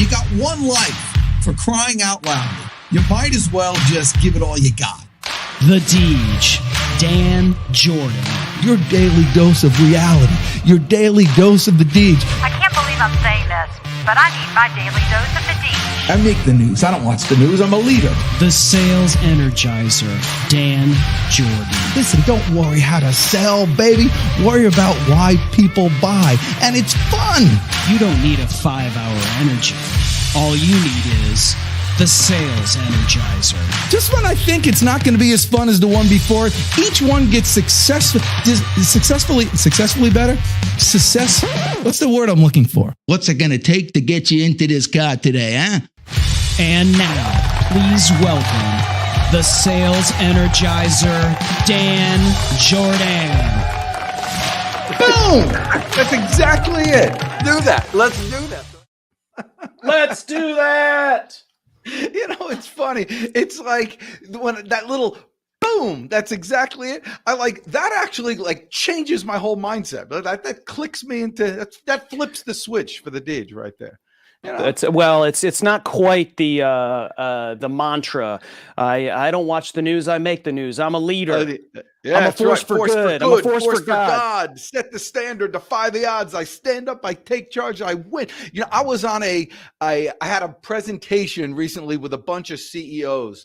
You got one life, for crying out loud. You might as well just give it all you got. The Deej, Dan Jourdan. Your daily dose of reality. Your daily dose of the Deej. I can't believe I'm saying this, but I need my daily dose of the Deej. I make the news. I don't watch the news. I'm a leader. The Sales Energizer, Dan Jourdan. Listen, don't worry how to sell, baby. Worry about why people buy. And it's fun. You don't need a 5-hour energy. All you need is the Sales Energizer. Just when I think it's not going to be as fun as the one before, each one gets successfully better. What's the word I'm looking for? What's it going to take to get you into this car today, huh? And now, please welcome the Sales Energizer, Dan Jourdan. Boom! That's exactly it. Do that. Let's do that. Let's do that. You know, it's funny. It's like when that little boom, that's exactly it. I like that actually like changes my whole mindset. But that clicks me into that flips the switch for the Deej right there. You know? It's not quite the mantra. I don't watch the news. I make the news. I'm a leader. I'm a force for good. I'm a force for God. Set the standard. Defy the odds. I stand up. I take charge. I win. You know, I was on I had a presentation recently with a bunch of CEOs,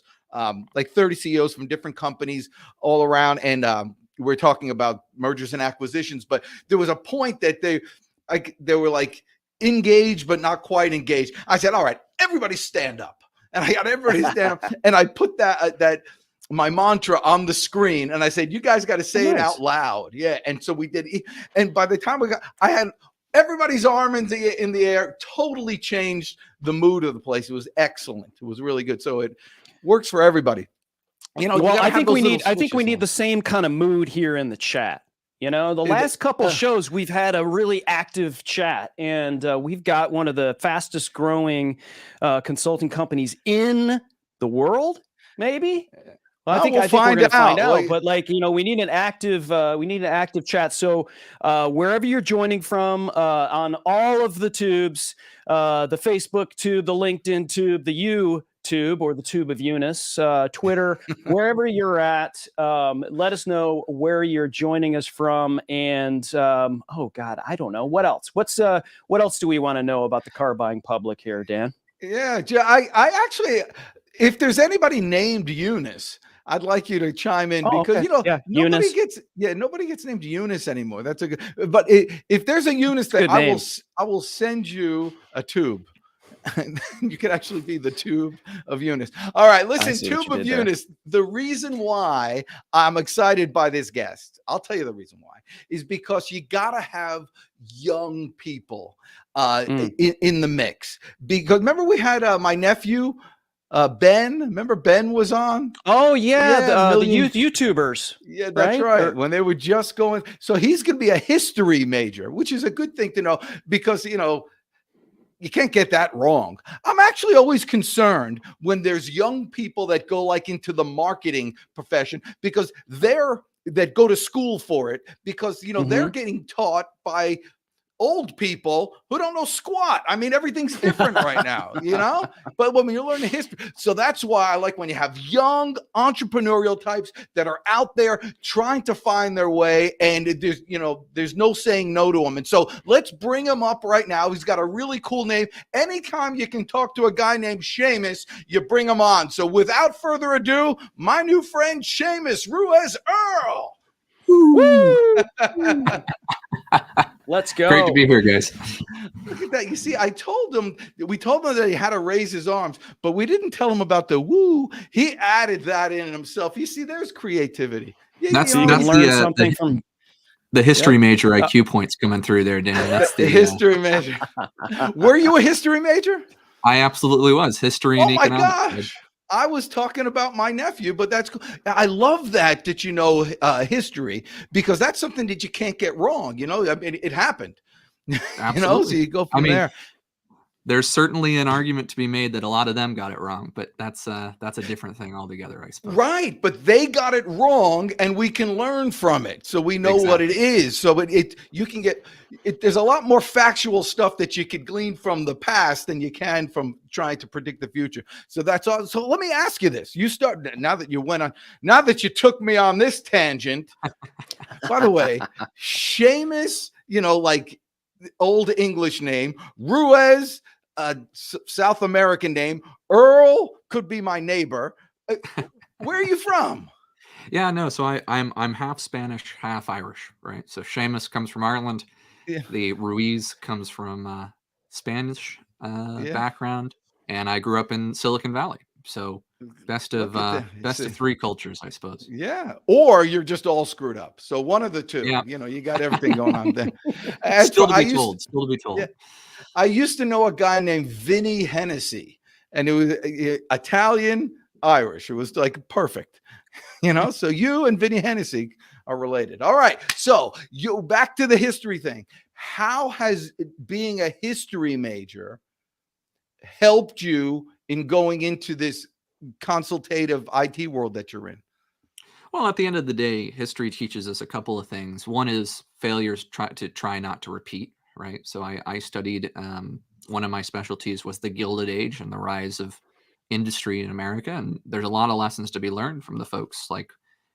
like 30 CEOs from different companies all around, and we're talking about mergers and acquisitions. But there was a point that they were like engaged but not quite engaged. I said, all right, everybody stand up. And I got everybody stand up. And I put that my mantra on the screen. And I said, you guys got to say it out loud. Yeah. And so we did. And by the time I had everybody's arm in the air, totally changed the mood of the place. It was excellent. It was really good. So it works for everybody. You know, well, I think we need the same kind of mood here in the chat. You know, the last couple shows, we've had a really active chat, and we've got one of the fastest growing consulting companies in the world, maybe. Well, I think we're going to find out. But like, you know, we need an active chat. So wherever you're joining from, on all of the tubes, the Facebook tube, the LinkedIn tube, the YouTube or the tube of Eunice, Twitter, wherever you're at, let us know where you're joining us from. And oh God, I don't know what else. What else do we want to know about the car buying public here, Dan? Yeah, I actually, if there's anybody named Eunice, I'd like you to chime in because you know nobody gets named Eunice anymore. That's a good. But if there's a Eunice, that I will send you a tube. You could actually be the tube of Eunice. All right, listen, tube of Eunice. The reason why I'm excited by this guest, I'll tell you the reason why, is because you gotta have young people in the mix. Because remember we had my nephew. Ben, remember Ben was on? Oh yeah, the youth YouTubers. Yeah, that's right. When they were just going, so he's going to be a history major, which is a good thing to know because you know you can't get that wrong. I'm actually always concerned when there's young people that go like into the marketing profession because that go to school for it because you know they're getting taught by old people who don't know squat. I mean, everything's different right now, you know? But when you're learning history, so that's why I like when you have young entrepreneurial types that are out there trying to find their way, and there's no saying no to them. And so let's bring him up right now. He's got a really cool name. Anytime you can talk to a guy named Seamus, you bring him on. So without further ado, my new friend Seamus Ruiz-Earle. Woo! Let's go. Great to be here, guys. Look at that. You see, we told him that he had to raise his arms, but we didn't tell him about the woo. He added that in himself. You see, there's creativity. That's the history major IQ points coming through there, Dan. That's the history major. Were you a history major? I absolutely was. History and economics. Oh my gosh. I was talking about my nephew, but that's cool. I love that you know history because that's something that you can't get wrong. You know, I mean, it happened. You know, so you go from there. There's certainly an argument to be made that a lot of them got it wrong, but that's a different thing altogether, I suppose. Right, but they got it wrong, and we can learn from it, so we know what it is. So you can get it. There's a lot more factual stuff that you could glean from the past than you can from trying to predict the future. So that's all. So let me ask you this: you start now that you took me on this tangent. By the way, Seamus, like old English name, Ruiz, South American name, Earl could be my neighbor. Where are you from? Yeah, no. So I'm half Spanish, half Irish, right? So Seamus comes from Ireland. Yeah. The Ruiz comes from Spanish background, and I grew up in Silicon Valley. So best of three cultures, I suppose. Yeah, or you're just all screwed up. So one of the two. Yeah. You got everything going on there. Still to be told. Yeah, I used to know a guy named Vinny Hennessy, and it was Italian, Irish. It was like perfect, So you and Vinny Hennessy are related. All right. So you back to the history thing. How has being a history major helped you in going into this consultative IT world that you're in? Well, at the end of the day, history teaches us a couple of things. One is failures try not to repeat, right? So I studied, one of my specialties was the Gilded Age and the rise of industry in America. And there's a lot of lessons to be learned from the folks like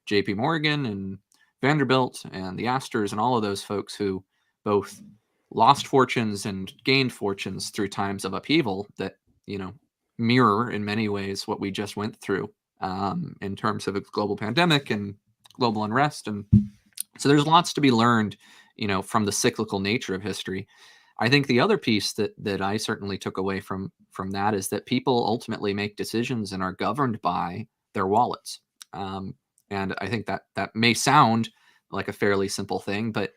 JP Morgan and Vanderbilt and the Astors and all of those folks who both lost fortunes and gained fortunes through times of upheaval that, mirror in many ways what we just went through in terms of a global pandemic and global unrest. And so there's lots to be learned, from the cyclical nature of history. I think the other piece that I certainly took away from that is that people ultimately make decisions and are governed by their wallets. And I think that may sound like a fairly simple thing, but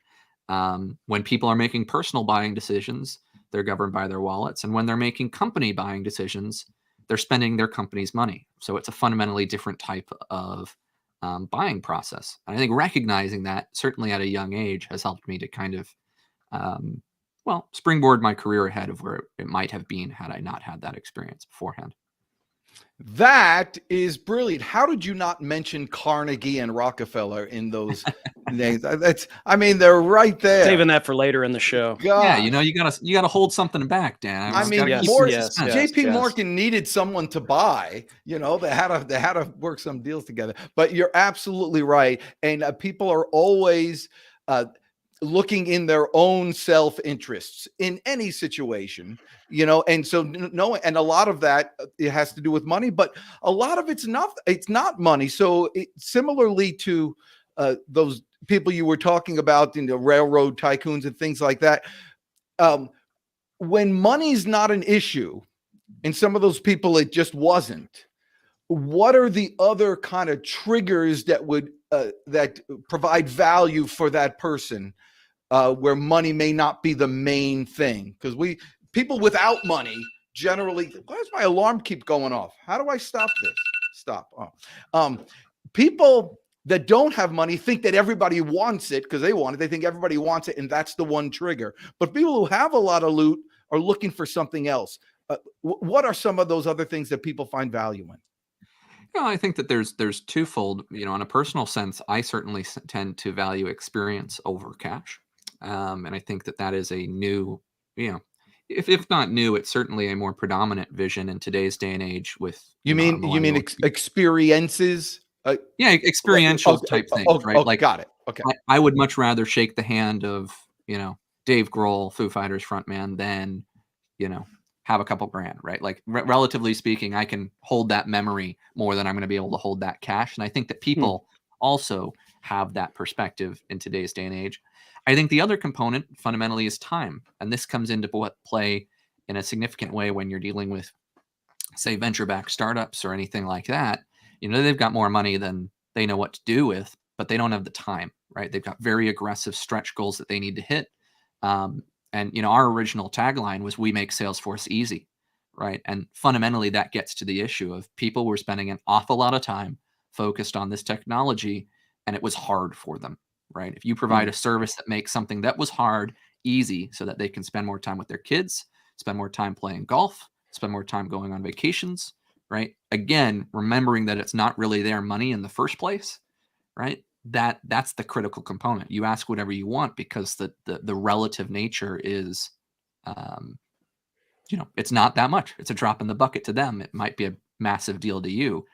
when people are making personal buying decisions, they're governed by their wallets. And when they're making company buying decisions, they're spending their company's money. So it's a fundamentally different type of buying process. And I think recognizing that, certainly at a young age, has helped me to kind of, springboard my career ahead of where it might have been had I not had that experience beforehand. That is brilliant. How did you not mention Carnegie and Rockefeller in those names? They're right there. Saving that for later in the show. God. Yeah, you gotta hold something back, Dan. JP Morgan needed someone to buy. They had to work some deals together. But you're absolutely right, and people are always looking in their own self-interests in any situation, and so and a lot of that, it has to do with money, but a lot of it's not money. So similarly to those people you were talking about in the railroad tycoons and things like that, when money's not an issue, and some of those people it just wasn't, what are the other kind of triggers that would that provide value for that person, where money may not be the main thing? Because people without money generally, why does my alarm keep going off? How do I stop this? Stop. People that don't have money think that everybody wants it because they want it. They think everybody wants it, and that's the one trigger. But people who have a lot of loot are looking for something else. What are some of those other things that people find value in? I think that there's twofold. In a personal sense, I certainly tend to value experience over cash. And I think that is a new, if not new, it's certainly a more predominant vision in today's day and age. With experiences? Experiential type things, right? Got it. Okay. I would much rather shake the hand of Dave Grohl, Foo Fighters frontman, than have a couple grand, right? Like relatively speaking, I can hold that memory more than I'm going to be able to hold that cash. And I think that people also have that perspective in today's day and age. I think the other component fundamentally is time. And this comes into play in a significant way when you're dealing with, say, venture-backed startups or anything like that. They've got more money than they know what to do with, but they don't have the time, right? They've got very aggressive stretch goals that they need to hit. And our original tagline was, "We make Salesforce easy," right? And fundamentally, that gets to the issue of people were spending an awful lot of time focused on this technology, and it was hard for them, right? If you provide a service that makes something that was hard easy so that they can spend more time with their kids, spend more time playing golf, spend more time going on vacations, right? Again, remembering that it's not really their money in the first place, right? That's the critical component. You ask whatever you want because the relative nature is, it's not that much. It's a drop in the bucket to them. It might be a massive deal to you.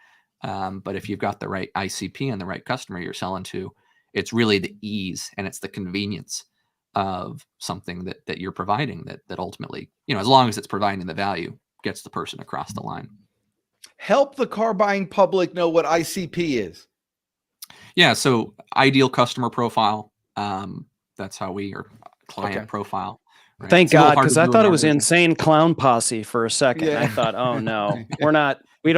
But if you've got the right ICP and the right customer you're selling to, it's really the ease and it's the convenience of something that you're providing that ultimately, as long as it's providing the value, gets the person across the line. Help the car buying public know what ICP is. Yeah. So ideal customer profile. That's how our client profile. Right? Thank God, because I thought it was in insane clown posse for a second. Yeah. I thought, oh no, we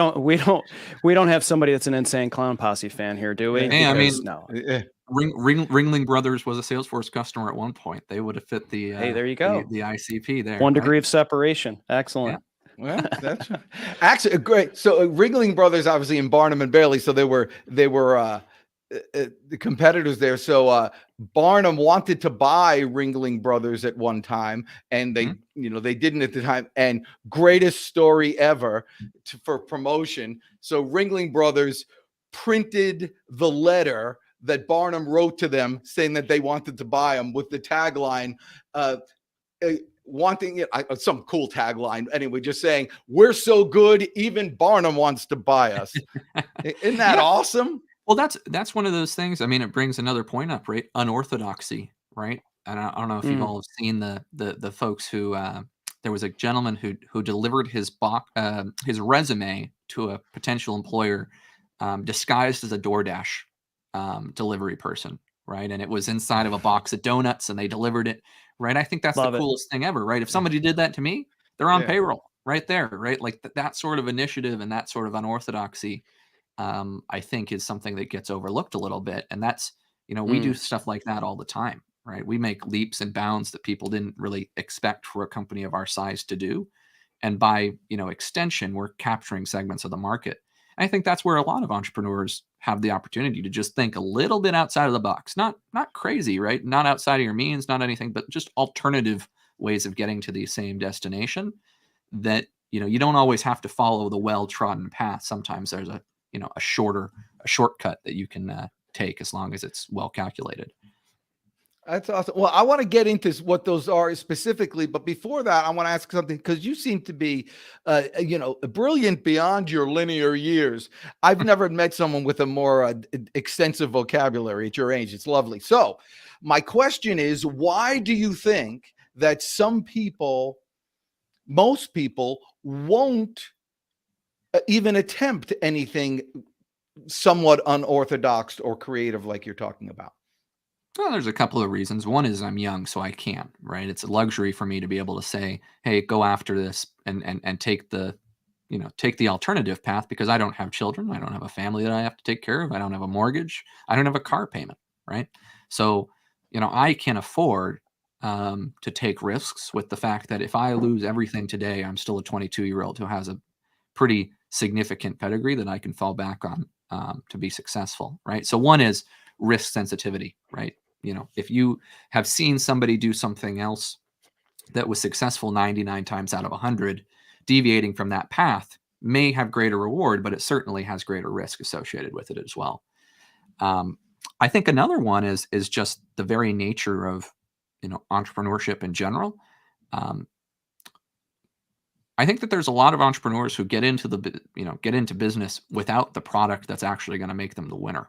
don't have somebody that's an insane clown posse fan here, do we? Yeah, Because, no. Yeah. Ringling Brothers was a Salesforce customer at one point. They would have fit the hey, there you go. the ICP there. 1 degree of separation. Excellent. Yeah. Well, that's actually great. So Ringling Brothers, obviously in Barnum and Bailey, so they were the competitors there. So Barnum wanted to buy Ringling Brothers at one time, and they they didn't at the time. And greatest story ever for promotion. So Ringling Brothers printed the letter that Barnum wrote to them saying that they wanted to buy them with the tagline, wanting it, some cool tagline anyway, just saying, we're so good, even Barnum wants to buy us. Isn't that awesome? Well, that's one of those things. I mean, it brings another point up, right? Unorthodoxy, right? And I don't know if you've all seen the folks who there was a gentleman who delivered his resume to a potential employer disguised as a DoorDash delivery person, right? And it was inside of a box of donuts, and they delivered it, right? I think that's the coolest thing ever, right? If somebody did that to me, they're on payroll right there, right? Like that sort of initiative and that sort of unorthodoxy, I think is something that gets overlooked a little bit. And that's, we do stuff like that all the time, right? We make leaps and bounds that people didn't really expect for a company of our size to do. And by, extension, we're capturing segments of the market. And I think that's where a lot of entrepreneurs have the opportunity to just think a little bit outside of the box, not crazy, right? Not outside of your means, not anything, but just alternative ways of getting to the same destination that, you don't always have to follow the well-trodden path. Sometimes there's a shortcut that you can take as long as it's well calculated. That's awesome. Well, I want to get into what those are specifically, but before that, I want to ask something, because you seem to be, brilliant beyond your linear years. I've never met someone with a more extensive vocabulary at your age. It's lovely. So my question is, why do you think that most people won't even attempt anything somewhat unorthodox or creative like you're talking about? Well, there's a couple of reasons. One is I'm young, so I can, right? It's a luxury for me to be able to say, hey, go after this and take the alternative path, because I don't have children. I don't have a family that I have to take care of. I don't have a mortgage. I don't have a car payment, right? So, I can afford to take risks with the fact that if I lose everything today, I'm still a 22-year-old who has a pretty significant pedigree that I can fall back on to be successful, right? So one is risk sensitivity, right? If you have seen somebody do something else that was successful 99 times out of 100, deviating from that path may have greater reward, but it certainly has greater risk associated with it as well. I think another one is just the very nature of entrepreneurship in general. I think that there's a lot of entrepreneurs who get into business without the product that's actually going to make them the winner,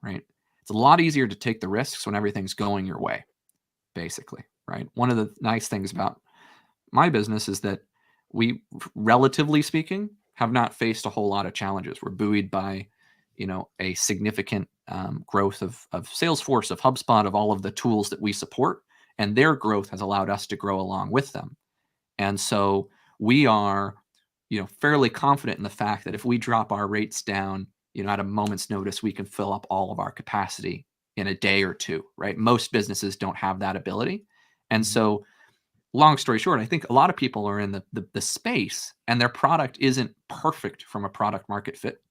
right? It's a lot easier to take the risks when everything's going your way, basically, right? One of the nice things about my business is that we, relatively speaking, have not faced a whole lot of challenges. We're buoyed by, a significant growth of Salesforce, of HubSpot, of all of the tools that we support, and their growth has allowed us to grow along with them. And so we are, fairly confident in the fact that if we drop our rates down, at a moment's notice, we can fill up all of our capacity in a day or two, right? Most businesses don't have that ability. And so, long story short, I think a lot of people are in the space and their product isn't perfect from a product market fit.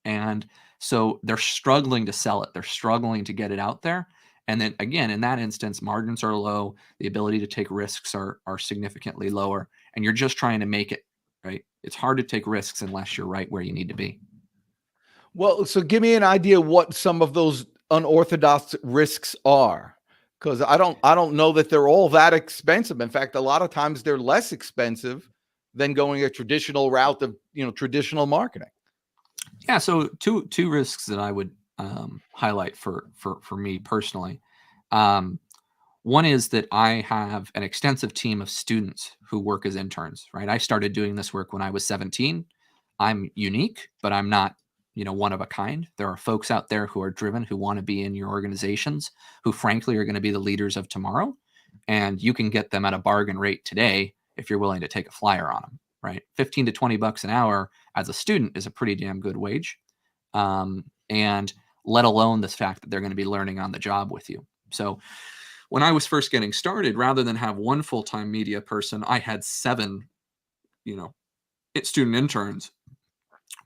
And so they're struggling to sell it. They're struggling to get it out there. And then again, in that instance, margins are low, the ability to take risks are significantly lower, and you're just trying to make it, right? It's hard to take risks unless you're right where you need to be. Well, so give me an idea what some of those unorthodox risks are, because I don't know that they're all that expensive. In fact, a lot of times they're less expensive than going a traditional route of traditional marketing. Yeah, so two risks that I would highlight for me personally. One is that I have an extensive team of students who work as interns, right? I started doing this work when I was 17. I'm unique, but I'm not, one of a kind. There are folks out there who are driven, who want to be in your organizations, who frankly are going to be the leaders of tomorrow. And you can get them at a bargain rate today if you're willing to take a flyer on them, right? 15 to 20 bucks an hour as a student is a pretty damn good wage. And let alone this fact that they're going to be learning on the job with you. So when I was first getting started, rather than have one full-time media person, I had 7, student interns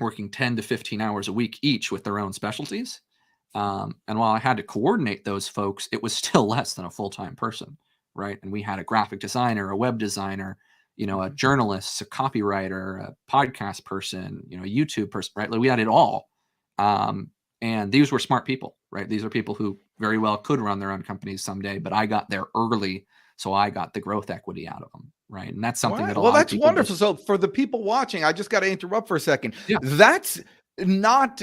working 10 to 15 hours a week each with their own specialties. And while I had to coordinate those folks, it was still less than a full-time person, right? And we had a graphic designer, a web designer, a journalist, a copywriter, a podcast person, a YouTube person, right? Like we had it all. And these were smart people, right? These are people who very well could run their own companies someday, but I got there early, so I got the growth equity out of them, right? And that's something that a lot of people wonderful. So for the people watching, I just got to interrupt for a second. Yeah. That's not,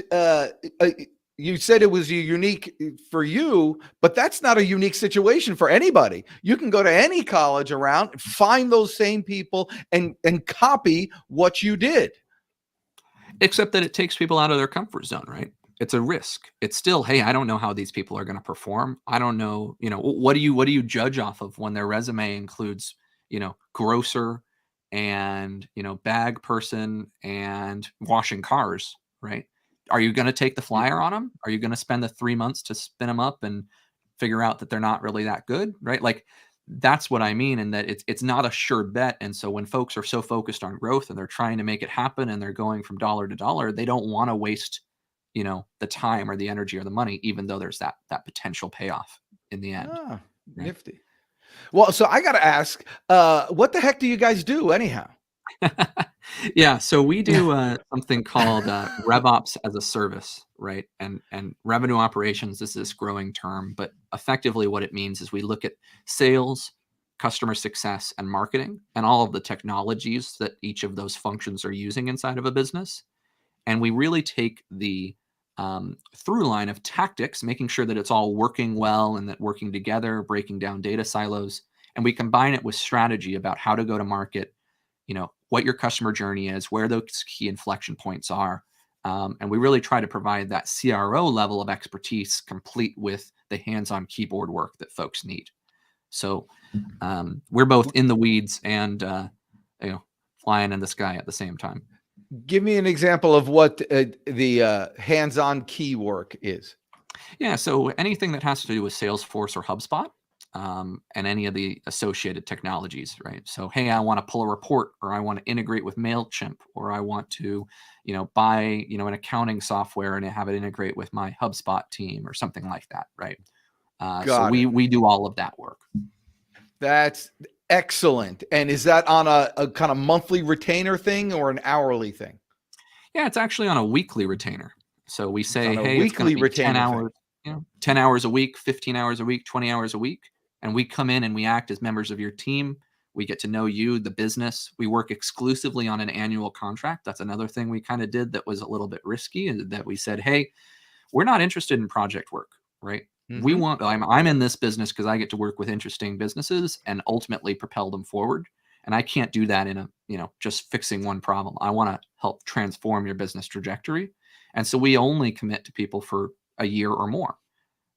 you said it was unique for you, but that's not a unique situation for anybody. You can go to any college around, find those same people and copy what you did. Except that it takes people out of their comfort zone, right? It's a risk. It's still, hey, I don't know how these people are going to perform. I don't know, what do you judge off of when their resume includes, grocer and, bag person and washing cars, right? Are you going to take the flyer on them? Are you going to spend the 3 months to spin them up and figure out that they're not really that good, right? Like that's what I mean. And that it's not a sure bet. And so when folks are so focused on growth and they're trying to make it happen and they're going from dollar to dollar, they don't want to waste the time or the energy or the money, even though there's that potential payoff in the end. Right? Nifty. Well, so I got to ask, what the heck do you guys do anyhow? Yeah, so we do something called RevOps-as-a-Service, right? And revenue operations is this growing term, but effectively what it means is we look at sales, customer success, and marketing, and all of the technologies that each of those functions are using inside of a business. And we really take the through line of tactics, making sure that it's all working well and that working together, breaking down data silos, and we combine it with strategy about how to go to market, what your customer journey is, where those key inflection points are. And we really try to provide that CRO level of expertise complete with the hands-on keyboard work that folks need. So we're both in the weeds and, flying in the sky at the same time. Give me an example of what the hands-on key work is. Yeah, so anything that has to do with Salesforce or HubSpot, and any of the associated technologies, right? So, hey, I want to pull a report, or I want to integrate with MailChimp, or I want to, buy, an accounting software and have it integrate with my HubSpot team or something like that, right? So we do all of that work. That's excellent. And is that on a kind of monthly retainer thing or an hourly thing? Yeah, it's actually on a weekly retainer. So we say, hey, weekly it's retainer 10 hours, 10 hours a week, 15 hours a week, 20 hours a week. And we come in and we act as members of your team. We get to know you, the business. We work exclusively on an annual contract. That's another thing we kind of did that was a little bit risky, that we said, hey, we're not interested in project work, right? Mm-hmm. We want, I'm in this business because I get to work with interesting businesses and ultimately propel them forward. And I can't do that in a, just fixing one problem. I want to help transform your business trajectory. And so we only commit to people for a year or more.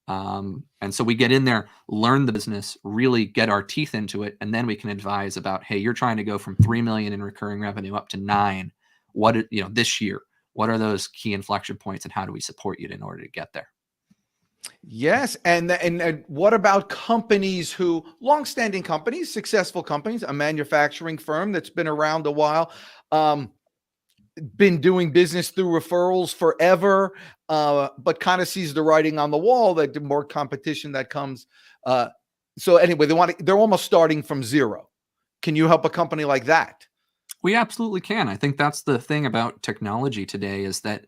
And so we get in there, learn the business, really get our teeth into it. And then we can advise about, hey, you're trying to go from 3 million in recurring revenue up to 9. What, this year, what are those key inflection points and how do we support you in order to get there? Yes. And what about companies longstanding companies, successful companies, a manufacturing firm that's been around a while, been doing business through referrals forever, but kind of sees the writing on the wall that the more competition that comes. So anyway, they're almost starting from zero. Can you help a company like that? We absolutely can. I think that's the thing about technology today, is that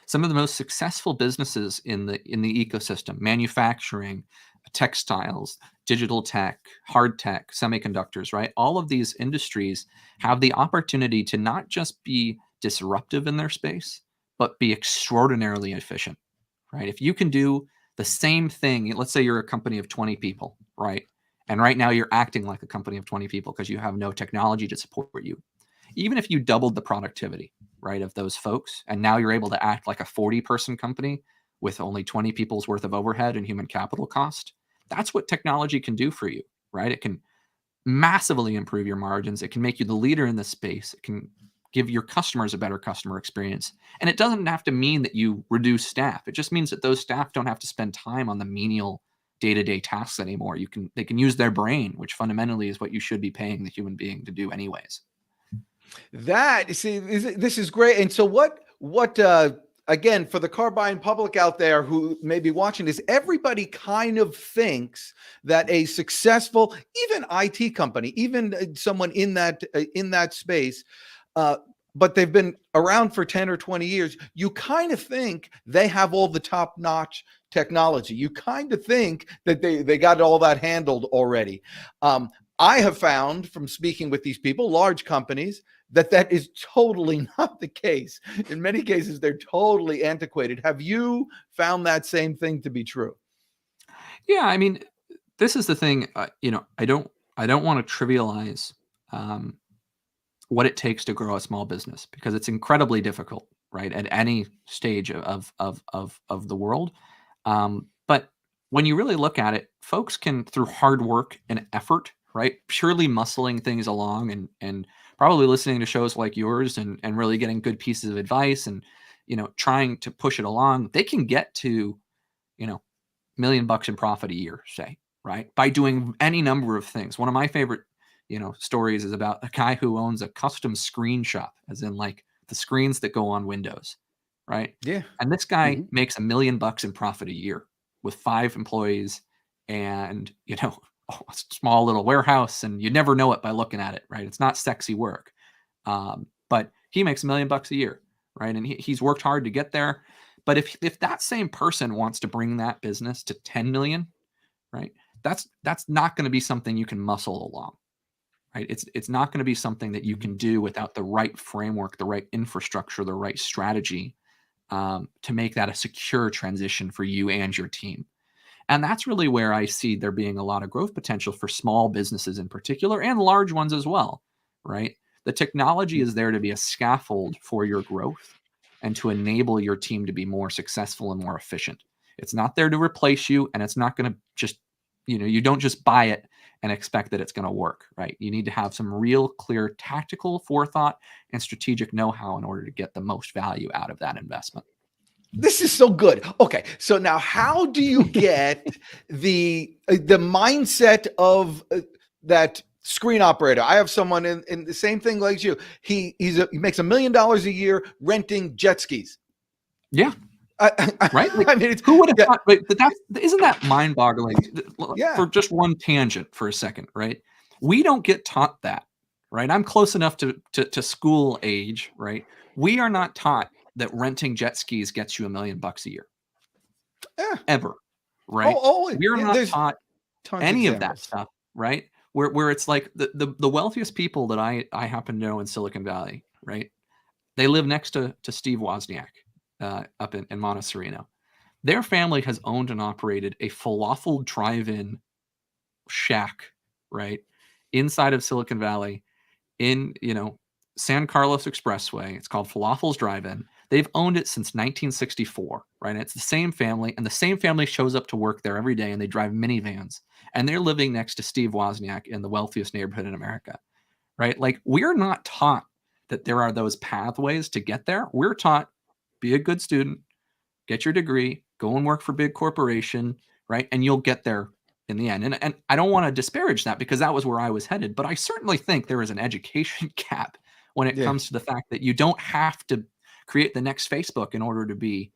some of the most successful businesses in the ecosystem, manufacturing, textiles, digital tech, hard tech, semiconductors, right? All of these industries have the opportunity to not just be disruptive in their space, but be extraordinarily efficient, right? If you can do the same thing, let's say you're a company of 20 people, right? And right now you're acting like a company of 20 people because you have no technology to support you. Even if you doubled the productivity, right, of those folks, and now you're able to act like a 40-person company with only 20 people's worth of overhead and human capital cost, that's what technology can do for you, right? It can massively improve your margins. It can make you the leader in this space. It can give your customers a better customer experience. And it doesn't have to mean that you reduce staff. It just means that those staff don't have to spend time on the menial day-to-day tasks anymore. They can use their brain, which fundamentally is what you should be paying the human being to do anyways. This is great. And so what again, for the car buying public out there who may be watching this, everybody kind of thinks that a successful, even IT company, even someone in that space, but they've been around for 10 or 20 years, you kind of think they have all the top-notch technology. You kind of think that they got all that handled already. I have found from speaking with these people, large companies, that is totally not the case. In many cases, they're totally antiquated. Have you found that same thing to be true? Yeah, I mean, this is the thing. I don't want to trivialize what it takes to grow a small business, because it's incredibly difficult, right, at any stage of the world. But when you really look at it, folks can, through hard work and effort, right, purely muscling things along and probably listening to shows like yours and really getting good pieces of advice and, trying to push it along, they can get to, $1 million in profit a year, say, right, by doing any number of things. One of my favorite, stories is about a guy who owns a custom screen shop, as in like the screens that go on Windows, right? Yeah. And this guy makes $1 million in profit a year with 5 employees and, a small little warehouse, and you never know it by looking at it, right? It's not sexy work. But he makes $1 million a year, right? And he's worked hard to get there. But if that same person wants to bring that business to 10 million, right? That's not going to be something you can muscle along, right? It's not going to be something that you can do without the right framework, the right infrastructure, the right strategy to make that a secure transition for you and your team. And that's really where I see there being a lot of growth potential for small businesses in particular, and large ones as well, right? The technology is there to be a scaffold for your growth and to enable your team to be more successful and more efficient. It's not there to replace you, and it's not going to just, you don't just buy it and expect that it's going to work, right? You need to have some real clear tactical forethought and strategic know-how in order to get the most value out of that investment. This is so good. Okay, so now how do you get the mindset of that screen operator? I have someone in the same thing like you. He makes $1 million a year renting jet skis. Yeah. Right? Like, I mean, who would have thought? But isn't that mind-boggling? Yeah. For just one tangent for a second, right? We don't get taught that, right? I'm close enough to school age, right? We are not taught that renting jet skis gets you $1 million a year. Yeah. Ever, right? We're not taught any of that stuff, right? Where it's like the wealthiest people that I happen to know in Silicon Valley, right? They live next to Steve Wozniak up in Montecito. Their family has owned and operated a falafel drive-in shack, right, inside of Silicon Valley in, San Carlos Expressway. It's called Falafel's Drive-In. They've owned it since 1964, right? And it's the same family, and the same family shows up to work there every day, and they drive minivans, and they're living next to Steve Wozniak in the wealthiest neighborhood in America, right? Like, we're not taught that there are those pathways to get there. We're taught, be a good student, get your degree, go and work for big corporation, right? And you'll get there in the end. And I don't want to disparage that, because that was where I was headed, but I certainly think there is an education gap when it comes to the fact that you don't have to create the next Facebook in order to be,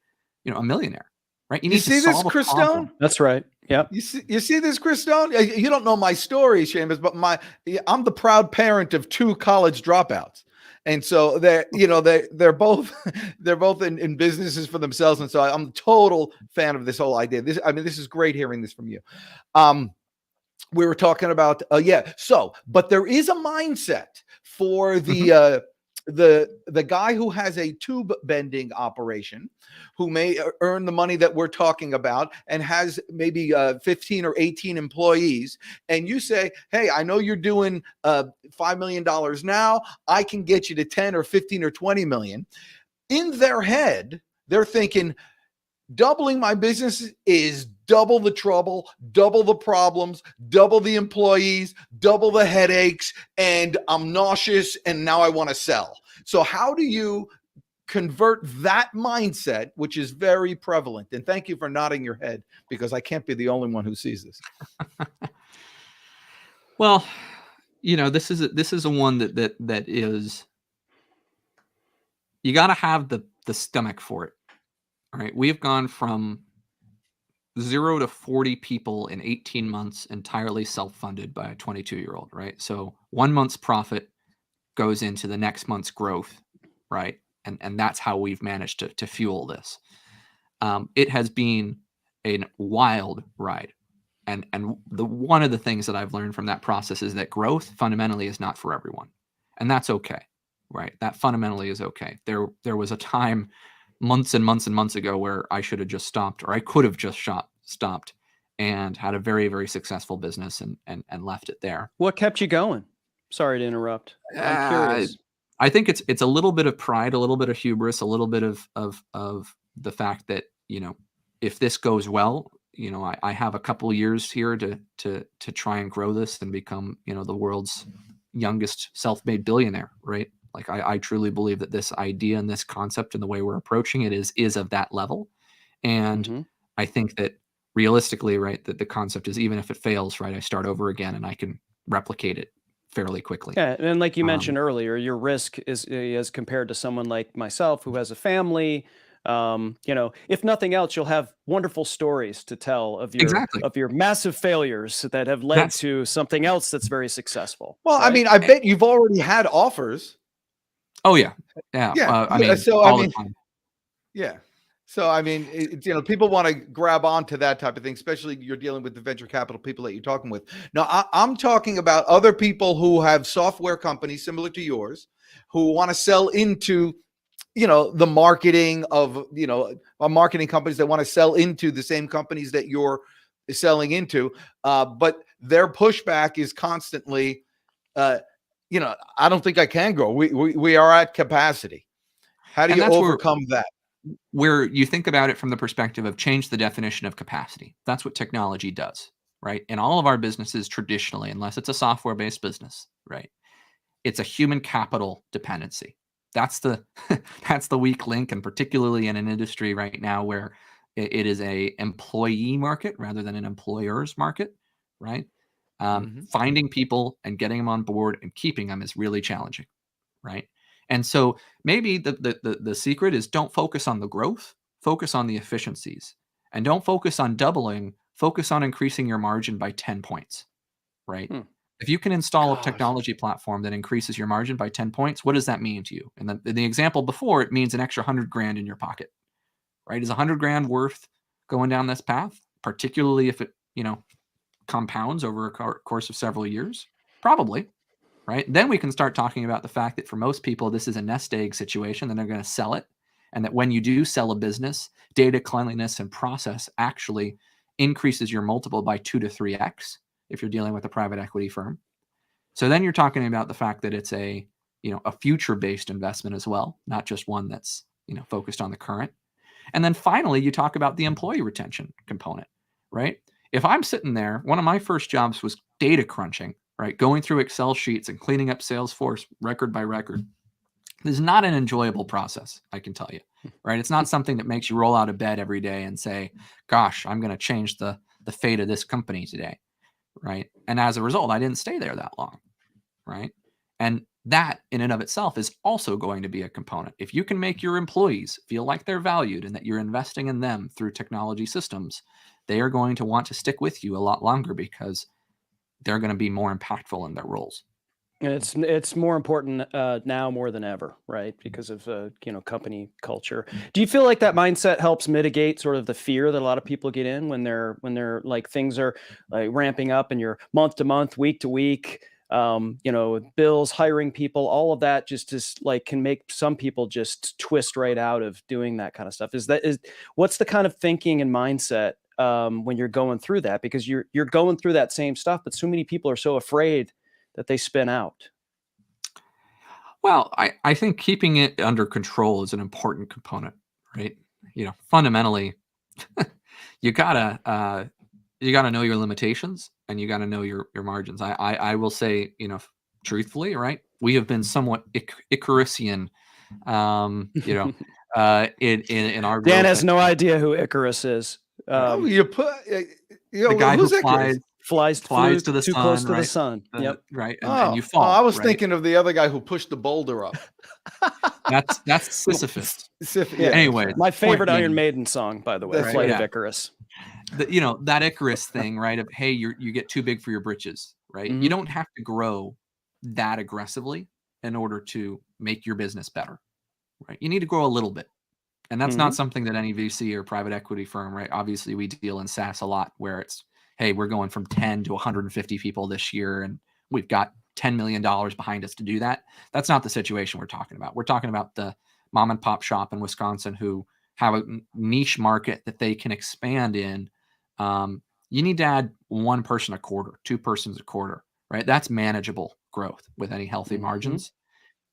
a millionaire, right? You need see to this, solve a Chris problem. Stone? That's right. Yep. You see this, Chris Stone? You don't know my story, Seamus, but I'm the proud parent of 2 college dropouts. And so they're both in businesses for themselves. And so I'm a total fan of this whole idea. This is great hearing this from you. We were talking about, but there is a mindset for the guy who has a tube bending operation, who may earn the money that we're talking about and has maybe 15 or 18 employees. And you say, hey, I know you're doing $5 million now. I can get you to 10 or 15 or 20 million. In their head, they're thinking, doubling my business is double the trouble, double the problems, double the employees, double the headaches, and I'm nauseous, and now I want to sell. So how do you convert that mindset, which is very prevalent? And thank you for nodding your head, because I can't be the only one who sees this. Well, this is a one that is, you got to have the stomach for it. All right, we've gone from 0 to 40 people in 18 months, entirely self-funded by a 22-year-old, right? So 1 month's profit goes into the next month's growth, right? And that's how we've managed to fuel this. It has been a wild ride. And one of the things that I've learned from that process is that growth fundamentally is not for everyone. And that's okay, right? That fundamentally is okay. There was a time months and months and months ago where I should have just stopped, or I could have just stopped and had a very, very successful business and left it there. What kept you going? Sorry to interrupt. I'm curious. I think it's a little bit of pride, a little bit of hubris, a little bit of the fact that, if this goes well, I have a couple years here to try and grow this and become, the world's youngest self-made billionaire, right? Like I truly believe that this idea and this concept and the way we're approaching it is of that level. And I think that realistically, right, that the concept is, even if it fails, right, I start over again and I can replicate it fairly quickly. Yeah, and like you mentioned earlier, your risk is as compared to someone like myself who has a family. If nothing else, you'll have wonderful stories to tell of your massive failures that have led to something else that's very successful. Well, right? I mean, I bet you've already had offers. Oh yeah. So I mean, people want to grab onto that type of thing, especially you're dealing with the venture capital people that you're talking with. Now, I'm talking about other people who have software companies similar to yours, who want to sell into, the marketing of, marketing companies that want to sell into the same companies that you're selling into. But their pushback is constantly, I don't think I can grow. We are at capacity. How do you overcome that? Where you think about it from the perspective of change the definition of capacity. That's what technology does, right? In all of our businesses traditionally, unless it's a software-based business, right? It's a human capital dependency. That's the weak link, and particularly in an industry right now where it is a employee market rather than an employer's market, right? Finding people and getting them on board and keeping them is really challenging, right? And so maybe the secret is, don't focus on the growth, focus on the efficiencies, and don't focus on doubling, focus on increasing your margin by 10 points, right? If you can install a technology platform that increases your margin by 10 points, what does that mean to you? And the example before, it means an extra 100 grand in your pocket, right? Is 100 grand worth going down this path, particularly if it, compounds over a course of several years? Probably. Right? Then we can start talking about the fact that for most people, this is a nest egg situation, and they're going to sell it. And that when you do sell a business, data, cleanliness, and process actually increases your multiple by 2 to 3x if you're dealing with a private equity firm. So then you're talking about the fact that it's a future-based investment as well, not just one that's, focused on the current. And then finally, you talk about the employee retention component, right? If I'm sitting there, one of my first jobs was data crunching, right? Going through Excel sheets and cleaning up Salesforce record by record. This is not an enjoyable process, I can tell you, right? It's not something that makes you roll out of bed every day and say, gosh, I'm going to change the fate of this company today, right? And as a result, I didn't stay there that long, right? And that in and of itself is also going to be a component. If you can make your employees feel like they're valued and that you're investing in them through technology systems, they are going to want to stick with you a lot longer because they're going to be more impactful in their roles. And it's more important now more than ever, right? Because of company culture. Do you feel like that mindset helps mitigate sort of the fear that a lot of people get in when they're like things are like ramping up and you're month to month, week to week, bills, hiring people, all of that just like can make some people just twist right out of doing that kind of stuff. What's the kind of thinking and mindset when you're going through that? Because you're going through that same stuff, but so many people are so afraid that they spin out. Well, I think keeping it under control is an important component, right? Fundamentally, you gotta know your limitations and you gotta know your margins. I will say, truthfully, right? We have been somewhat Icarusian, in our Dan growth. has no idea who Icarus is. The guy who flies to the too sun, close to right? the sun. Yep. Right. And you fall. I was right? thinking of the other guy who pushed the boulder up. That's Sisyphus. Yeah. Anyway, My favorite Iron Maiden song, by the way, That's Flight right, of yeah. Icarus. That Icarus thing, right? Of, hey, you get too big for your britches, right? Mhm. You don't have to grow that aggressively in order to make your business better, right? You need to grow a little bit. And that's not something that any VC or private equity firm, right? Obviously, we deal in SaaS a lot where it's, hey, we're going from 10 to 150 people this year, and we've got $10 million behind us to do that. That's not the situation we're talking about. We're talking about the mom and pop shop in Wisconsin who have a niche market that they can expand in. You need to add one person a quarter, two persons a quarter, right? That's manageable growth with any healthy margins.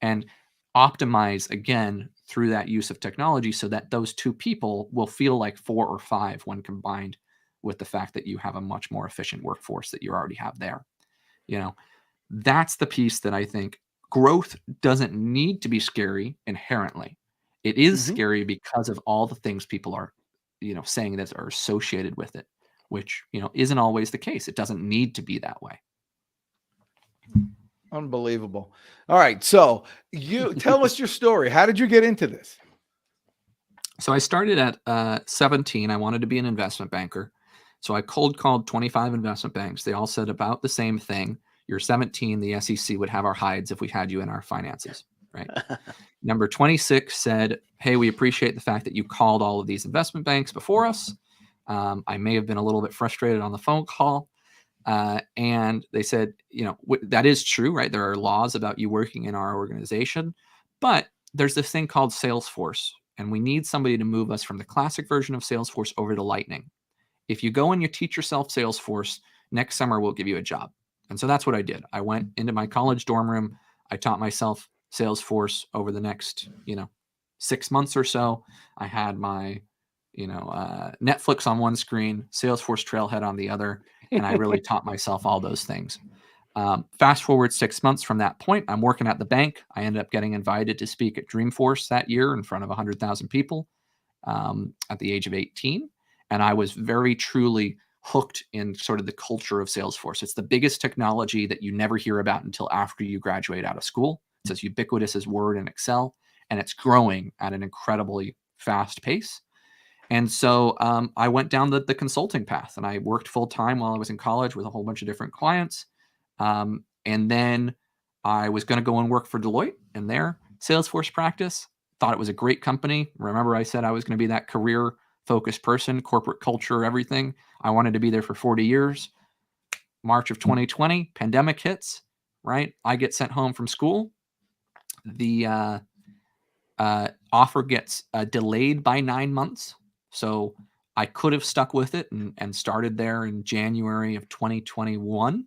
And optimize, again, through that use of technology so that those two people will feel like 4 or 5 when combined with the fact that you have a much more efficient workforce that you already have there. That's the piece that I think growth doesn't need to be scary inherently. It is scary because of all the things people are, saying that are associated with it, which, isn't always the case. It doesn't need to be that way. Unbelievable. All right. So you tell us your story. How did you get into this? So I started at 17. I wanted to be an investment banker. So I cold called 25 investment banks. They all said about the same thing. You're 17. The SEC would have our hides if we had you in our finances, right? Number 26 said, hey, we appreciate the fact that you called all of these investment banks before us. I may have been a little bit frustrated on the phone call. And they said, that is true, right? There are laws about you working in our organization, but there's this thing called Salesforce, and we need somebody to move us from the classic version of Salesforce over to Lightning. If you go and you teach yourself Salesforce, next summer we'll give you a job. And so that's what I did. I went into my college dorm room. I taught myself Salesforce over the next, 6 months or so. I had my, Netflix on one screen, Salesforce Trailhead on the other, and I really taught myself all those things. Fast forward 6 months from that point, I'm working at the bank. I ended up getting invited to speak at Dreamforce that year in front of 100,000 people at the age of 18. And I was very truly hooked in sort of the culture of Salesforce. It's the biggest technology that you never hear about until after you graduate out of school. It's as ubiquitous as Word and Excel, and it's growing at an incredibly fast pace. And so I went down the consulting path, and I worked full time while I was in college with a whole bunch of different clients. And then I was going to go and work for Deloitte in their Salesforce practice. Thought it was a great company. Remember, I said I was going to be that career-focused person, corporate culture, everything. I wanted to be there for 40 years. March of 2020, pandemic hits, right? I get sent home from school. The offer gets delayed by 9 months. So I could have stuck with it and started there in January of 2021.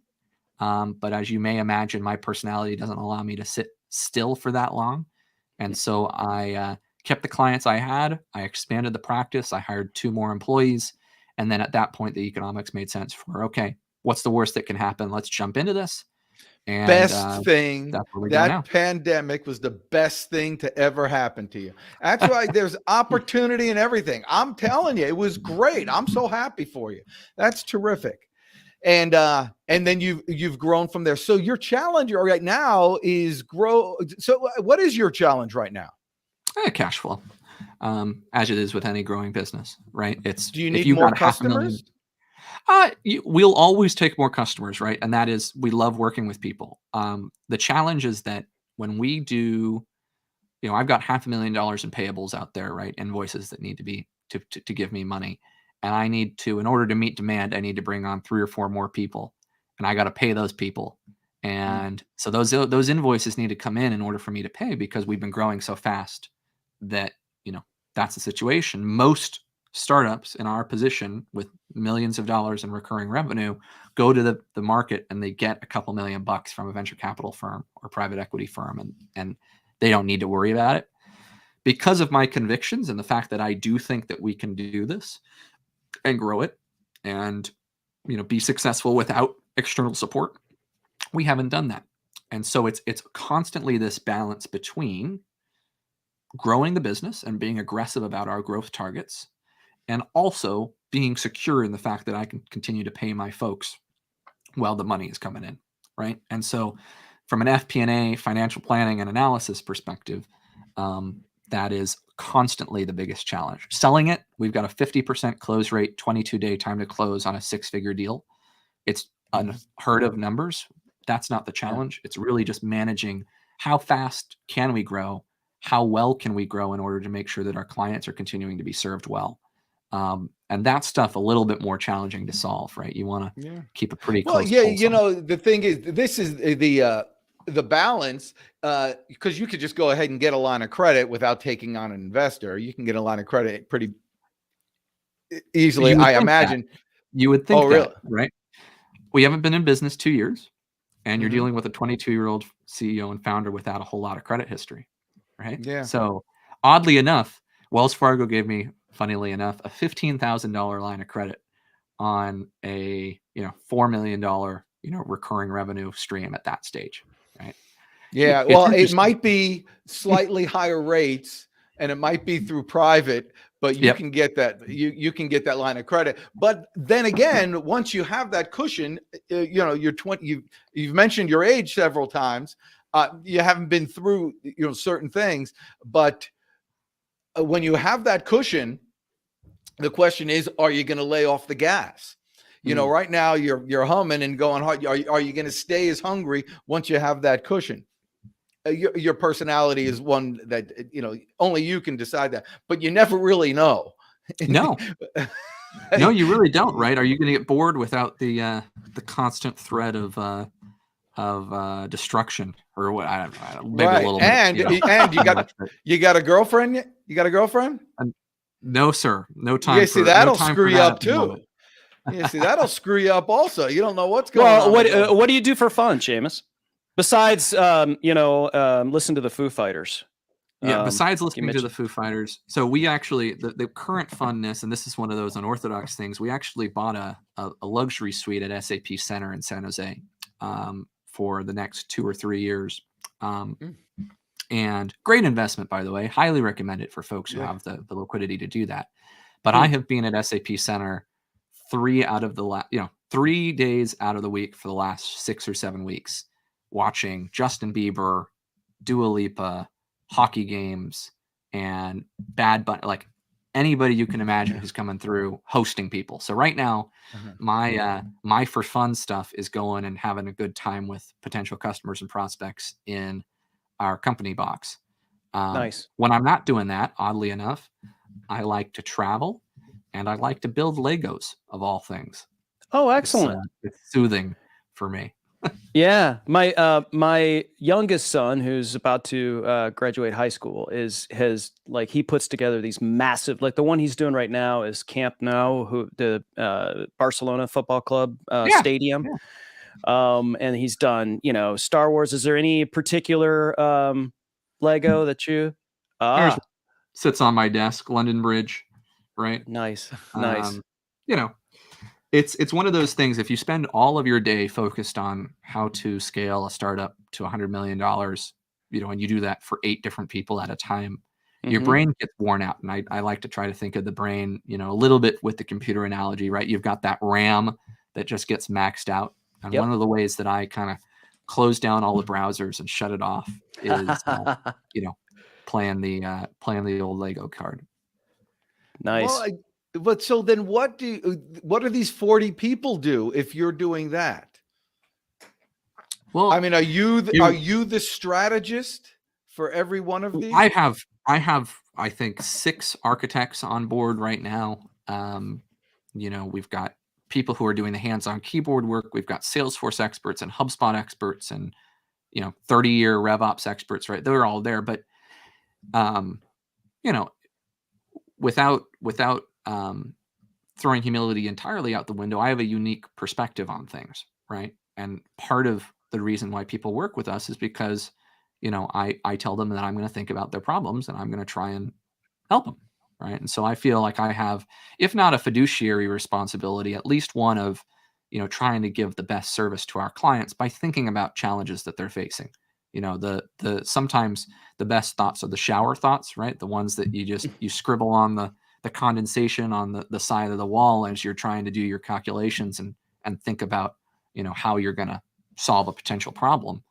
But as you may imagine, my personality doesn't allow me to sit still for that long. And so I kept the clients I had. I expanded the practice. I hired 2 more employees. And then at that point, the economics made sense for, okay, what's the worst that can happen? Let's jump into this. And Best thing, that pandemic was the best thing to ever happen to you. That's why there's opportunity in everything. I'm telling you, it was great. I'm so happy for you. That's terrific. and then you've grown from there. So your challenge right now is grow. So what is your challenge right now? Cash flow, as it is with any growing business, right? It's Do you need if you've more got customers? We'll always take more customers, right? And that is, we love working with people. The challenge is that when we do, I've got $500,000 in payables out there, right? Invoices that need to be to give me money, and I need to, in order to meet demand, I need to bring on 3 or 4 more people, and I got to pay those people. And so those invoices need to come in order for me to pay, because we've been growing so fast that that's the situation. Most startups in our position with millions of dollars in recurring revenue go to the market and they get a couple $1,000,000 from a venture capital firm or private equity firm, and they don't need to worry about it. Because of my convictions and the fact that I do think that we can do this and grow it and be successful without external support, we haven't done that. And so it's constantly this balance between growing the business and being aggressive about our growth targets, and also being secure in the fact that I can continue to pay my folks while the money is coming in, right? And so from an FP&A, financial planning and analysis perspective, that is constantly the biggest challenge. Selling it, we've got a 50% close rate, 22-day time to close on a 6-figure deal. It's unheard of numbers. That's not the challenge. It's really just managing how fast can we grow, how well can we grow in order to make sure that our clients are continuing to be served well. And that stuff a little bit more challenging to solve, right? You want to keep a pretty close pulse on. The thing is, this is the balance, because you could just go ahead and get a line of credit without taking on an investor. You can get a line of credit pretty easily, I imagine. You would think that, right? We haven't been in business 2 years, and you're dealing with a 22-year-old CEO and founder without a whole lot of credit history, right? Yeah. So oddly enough, Wells Fargo gave me, funnily enough, a $15,000 line of credit on a $4 million recurring revenue stream at that stage, right? Yeah, well, it might be slightly higher rates, and it might be through private, but you can get that. You can get that line of credit. But then again, once you have that cushion, you're 20. You've mentioned your age several times. You haven't been through certain things, but when you have that cushion, the question is, are you going to lay off the gas? Right now you're humming and going hard. Are you going to stay as hungry once you have that cushion? Your personality is one that only you can decide that, but you never really know. No, you really don't, right? Are you going to get bored without the constant threat of destruction or what? I don't know. Maybe a little bit. And you got a girlfriend? You got a girlfriend? No, sir. No time. Yeah, see, that'll screw you up too. Yeah, see, that'll screw you up also. You don't know what's going on. What do you do for fun, Seamus? Besides, listen to the Foo Fighters. Yeah, besides listening to the Foo Fighters. So we actually, the current funness, and this is one of those unorthodox things, we actually bought a luxury suite at SAP Center in San Jose for the next 2 or 3 years. And great investment, by the way. Highly recommend it for folks who have the liquidity to do that. But I have been at SAP Center 3 days out of the week for the last 6 or 7 weeks, watching Justin Bieber, Dua Lipa, hockey games, and Bad Bunny, like anybody you can imagine who's coming through, hosting people. So right now, my for fun stuff is going and having a good time with potential customers and prospects in our company box. Nice. When I'm not doing that, oddly enough, I like to travel and I like to build Legos, of all things. Oh, excellent. It's soothing for me. Yeah, my youngest son, who's about to graduate high school, he puts together these massive, like the one he's doing right now is Camp Nou, the Barcelona Football Club stadium. Yeah. And he's done, Star Wars. Is there any particular Lego that you sits on my desk? London Bridge, right? Nice. It's one of those things. If you spend all of your day focused on how to scale a startup to $100 million, and you do that for 8 different people at a time, your brain gets worn out. And I like to try to think of the brain, a little bit with the computer analogy, right? You've got that RAM that just gets maxed out. And Yep. one of the ways that I kind of close down all the browsers and shut it off is, playing the old Lego card. Nice. Well, but so then what do these 40 people do if you're doing that? Well, I mean, are you the strategist for every one of these? I have, I think 6 architects on board right now. We've got people who are doing the hands-on keyboard work. We've got Salesforce experts and HubSpot experts and, 30-year RevOps experts, right? They're all there. But, without throwing humility entirely out the window, I have a unique perspective on things, right? And part of the reason why people work with us is because, I tell them that I'm going to think about their problems and I'm going to try and help them, right? And so I feel like I have, if not a fiduciary responsibility, at least one of, trying to give the best service to our clients by thinking about challenges that they're facing. The sometimes the best thoughts are the shower thoughts, right? The ones that you scribble on the condensation on the side of the wall as you're trying to do your calculations and think about, how you're going to solve a potential problem.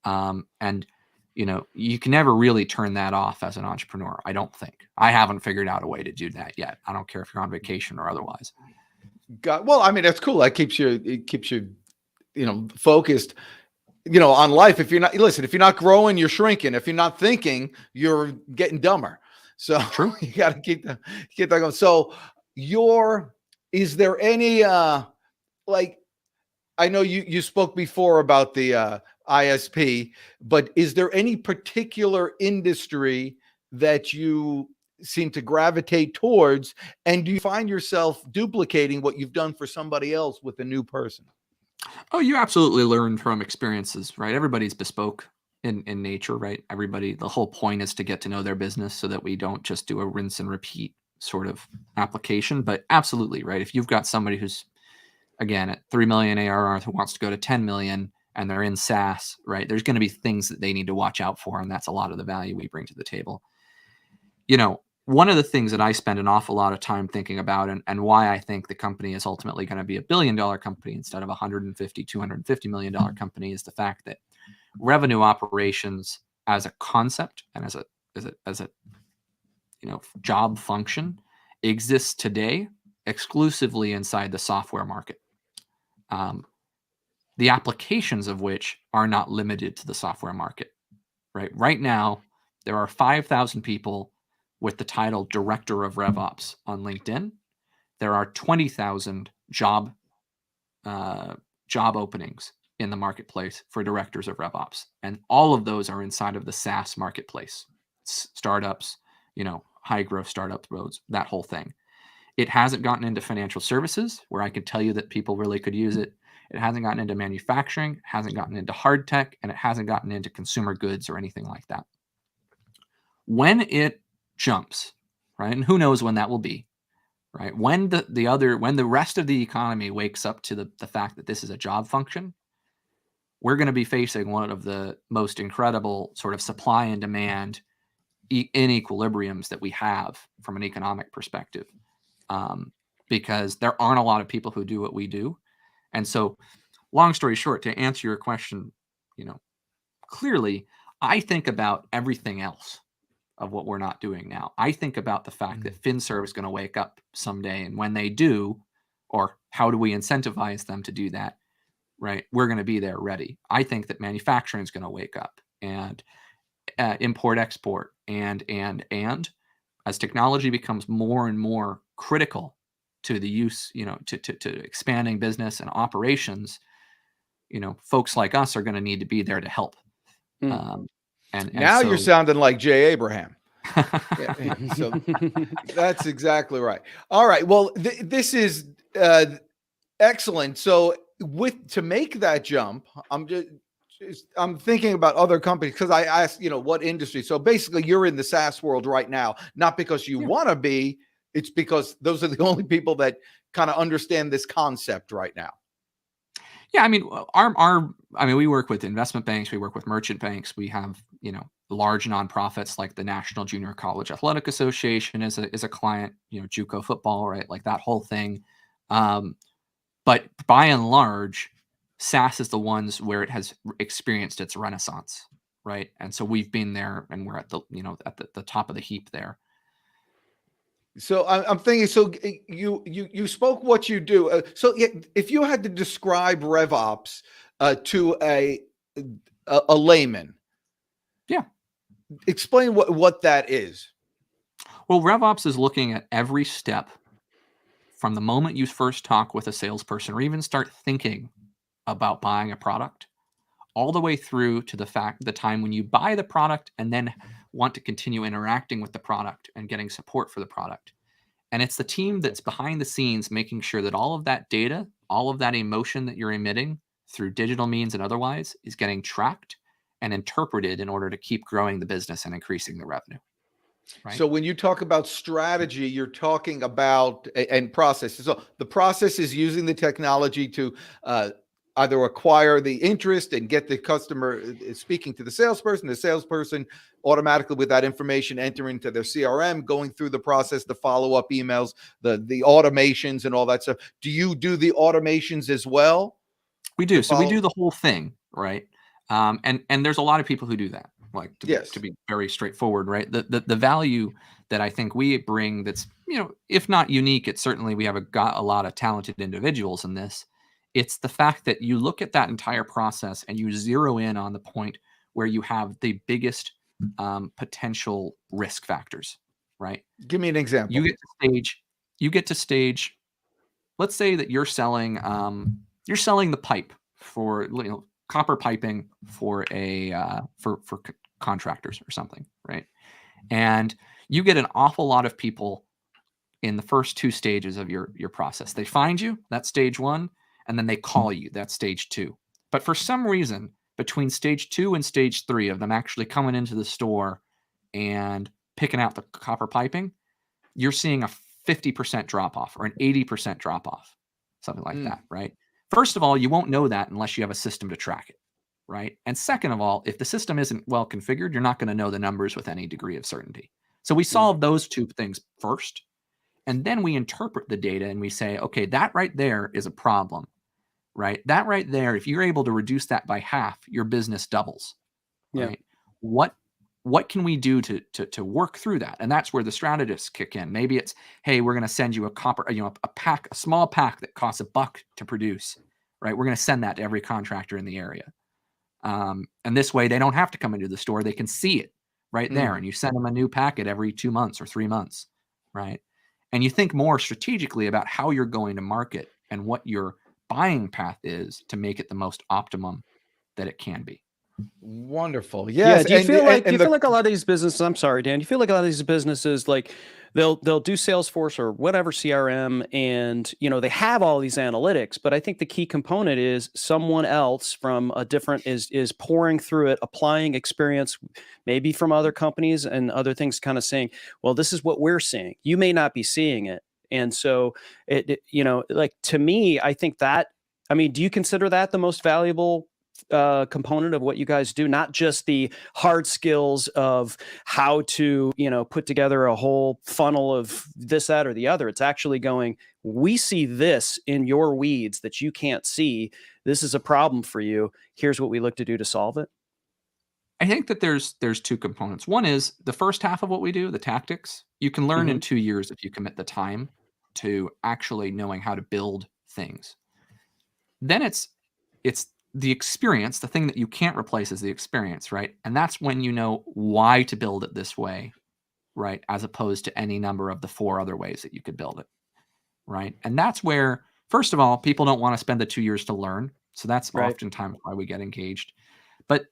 And you can never really turn that off as an entrepreneur. I don't think. I haven't figured out a way to do that yet. I don't care if you're on vacation or otherwise. Well, I mean, that's cool. That keeps you, focused, on life. If you're not growing, you're shrinking. If you're not thinking, you're getting dumber. So True. You got to keep that going. So is there any, I know you spoke before about the ISP, but is there any particular industry that you seem to gravitate towards? And do you find yourself duplicating what you've done for somebody else with a new person? Oh, you absolutely learn from experiences, right? Everybody's bespoke in nature, right? The whole point is to get to know their business so that we don't just do a rinse and repeat sort of application. But absolutely, right? If you've got somebody who's, again, at 3 million ARR who wants to go to 10 million and they're in SaaS, right? There's going to be things that they need to watch out for. And that's a lot of the value we bring to the table. One of the things that I spend an awful lot of time thinking about and why I think the company is ultimately going to be $1 billion company instead of $150, $250 million company is the fact that revenue operations as a concept and as a job function exists today exclusively inside the software market. The applications of which are not limited to the software market, right? Right now, there are 5,000 people with the title Director of RevOps on LinkedIn. There are 20,000 job openings in the marketplace for directors of RevOps. And all of those are inside of the SaaS marketplace. Startups, high growth startup roads, that whole thing. It hasn't gotten into financial services where I could tell you that people really could use it. It hasn't gotten into manufacturing, hasn't gotten into hard tech, and it hasn't gotten into consumer goods or anything like that. When it jumps, right? And who knows when that will be, right? When the rest of the economy wakes up to the fact that this is a job function, we're going to be facing one of the most incredible sort of supply and demand inequilibriums that we have from an economic perspective, because there aren't a lot of people who do what we do. And so, long story short, to answer your question, clearly, I think about everything else of what we're not doing now. I think about the fact that FinServ is going to wake up someday, and when they do, or how do we incentivize them to do that, right? We're going to be there ready. I think that manufacturing is going to wake up, and import-export, and as technology becomes more and more critical to the use, to expanding business and operations, folks like us are going to need to be there to help. And now so, you're sounding like Jay Abraham. Yeah, so that's exactly right. All right. Well, this is excellent. So to make that jump, I'm thinking about other companies because I asked, what industry. So basically, you're in the SaaS world right now, not because you want to be. It's because those are the only people that kind of understand this concept right now. Yeah, I mean, we work with investment banks, we work with merchant banks, we have, large nonprofits like the National Junior College Athletic Association is a client, JUCO football, right? Like that whole thing. But by and large, SaaS is the ones where it has experienced its renaissance, right? And so we've been there, and we're at the at the top of the heap there. So I'm thinking. So you spoke what you do. So if you had to describe RevOps to a layman, yeah, explain what that is. Well, RevOps is looking at every step from the moment you first talk with a salesperson, or even start thinking about buying a product, all the way through to the time when you buy the product and then want to continue interacting with the product and getting support for the product. And it's the team that's behind the scenes making sure that all of that data, all of that emotion that you're emitting through digital means and otherwise is getting tracked and interpreted in order to keep growing the business and increasing the revenue. Right? So when you talk about strategy, you're talking about and process. So the process is using the technology to either acquire the interest and get the customer speaking to the salesperson automatically with that information enter into their CRM, going through the process, the follow-up emails, the automations and all that stuff. Do you do the automations as well? We do. So we do the whole thing, right? And there's a lot of people who do that. Like to be very straightforward, right? The value that I think we bring that's, if not unique, it's certainly we have got a lot of talented individuals in this. It's the fact that you look at that entire process and you zero in on the point where you have the biggest potential risk factors, right? Give me an example. You get to stage. Let's say that you're selling the pipe for copper piping for for contractors or something, right? And you get an awful lot of people in the first two stages of your process. They find you, that's stage one, and then they call you, that's stage two. But for some reason, between stage 2 and stage 3 of them actually coming into the store and picking out the copper piping, you're seeing a 50% drop off or an 80% drop off, something like that, right? First of all, you won't know that unless you have a system to track it, right? And second of all, if the system isn't well configured, you're not going to know the numbers with any degree of certainty. So we solve those two things first, and then we interpret the data and we say, okay, that right there is a problem, right? That right there, if you're able to reduce that by half, your business doubles, right? What can we do to work through that? And that's where the strategists kick in. Maybe it's, hey, we're going to send you a small pack that costs $1 to produce, right? We're going to send that to every contractor in the area. And this way they don't have to come into the store. They can see it right there. And you send them a new packet every 2 months or 3 months, right? And you think more strategically about how you're going to market and what your buying path is to make it the most optimum that it can be. Wonderful. Yes. Do you feel like a lot of these businesses, I'm sorry, Dan, you feel like a lot of these businesses, like they'll do Salesforce or whatever CRM, and they have all these analytics, but I think the key component is someone else from a different is pouring through it, applying experience maybe from other companies and other things, kind of saying, well, this is what we're seeing. You may not be seeing it. And so like, to me, I think that, do you consider that the most valuable component of what you guys do? Not just the hard skills of how to, put together a whole funnel of this, that, or the other. It's actually going, we see this in your weeds that you can't see. This is a problem for you. Here's what we look to do to solve it. I think that there's two components. One is the first half of what we do, the tactics. You can learn in 2 years if you commit the time to actually knowing how to build things. Then it's the experience. The thing that you can't replace is the experience, right? And that's when you know why to build it this way, right? As opposed to any number of the 4 other ways that you could build it, right? And that's where, first of all, people don't want to spend the 2 years to learn. So that's oftentimes why we get engaged. But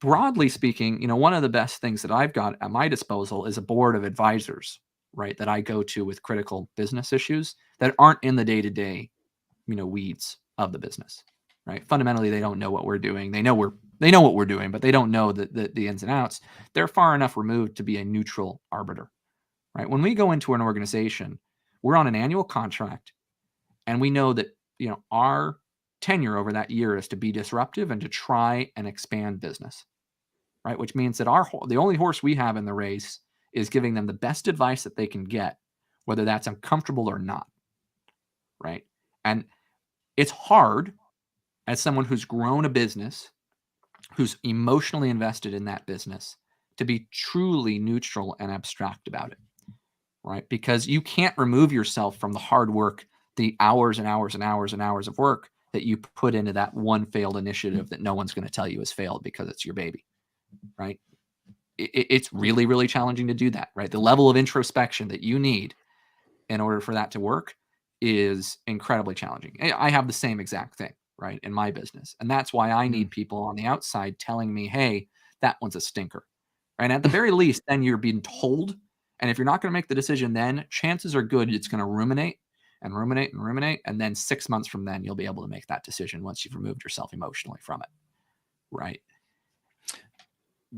broadly speaking, one of the best things that I've got at my disposal is a board of advisors, right? That I go to with critical business issues that aren't in the day-to-day, weeds of the business. Right. Fundamentally, they don't know what we're doing. They know what we're doing, but they don't know the ins and outs. They're far enough removed to be a neutral arbiter. Right. When we go into an organization, we're on an annual contract, and we know that our tenure over that year is to be disruptive and to try and expand business. Right. Which means that the only horse we have in the race is giving them the best advice that they can get, whether that's uncomfortable or not. Right. And It's hard as someone who's grown a business, who's emotionally invested in that business, to be truly neutral and abstract about it, right? Because you can't remove yourself from the hard work, the hours and hours and hours and hours of work that you put into that one failed initiative that no one's going to tell you has failed because it's your baby, right? It's really, really challenging to do that, right? The level of introspection that you need in order for that to work is incredibly challenging. I have the same exact thing, right, in my business. And that's why I need people on the outside telling me, hey, that one's a stinker, right? And at the very least, then you're being told. And if you're not going to make the decision then, chances are good it's going to ruminate and ruminate and ruminate. And then 6 months from then, you'll be able to make that decision once you've removed yourself emotionally from it, right?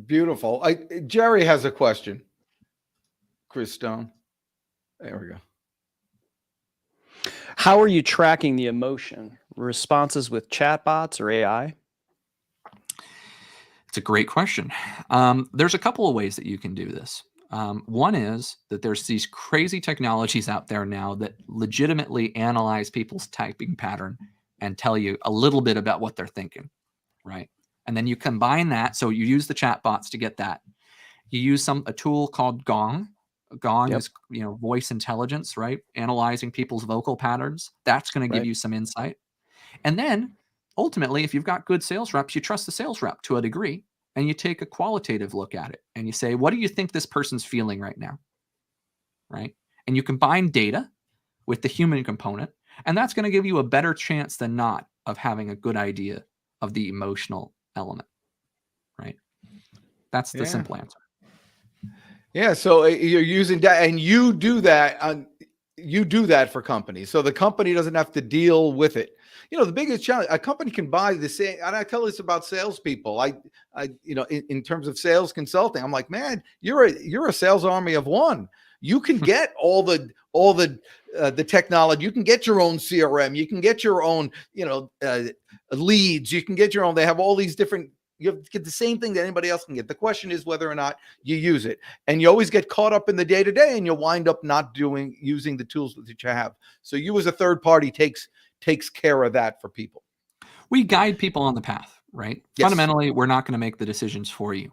Beautiful. Jerry has a question. Chris Stone. There we go. How are you tracking the emotion? Responses with chatbots or AI? It's a great question. There's a couple of ways that you can do this. One is that there's these crazy technologies out there now that legitimately analyze people's typing pattern and tell you a little bit about what they're thinking, right? And then you combine that. So you use the chatbots to get that. You use a tool called Gong. Gong is, voice intelligence, right? Analyzing people's vocal patterns. That's going to give you some insight. And then ultimately, if you've got good sales reps, you trust the sales rep to a degree, and you take a qualitative look at it and you say, what do you think this person's feeling right now? Right? And you combine data with the human component, and that's going to give you a better chance than not of having a good idea of the emotional element, right? That's the simple answer. Yeah. So you're using that, and you do that for companies. So the company doesn't have to deal with it. The biggest challenge, a company can buy the same, and I tell this about salespeople. In terms of sales consulting, I'm like, man, you're a sales army of one. You can get all the technology. You can get your own CRM. You can get your own, leads. You can get your own. They have all these different. You get the same thing that anybody else can get. The question is whether or not you use it, and you always get caught up in the day to day, and you'll wind up not using the tools that you have. So you, as a third party, takes care of that for people. We guide people on the path, right? Yes. Fundamentally, we're not going to make the decisions for you.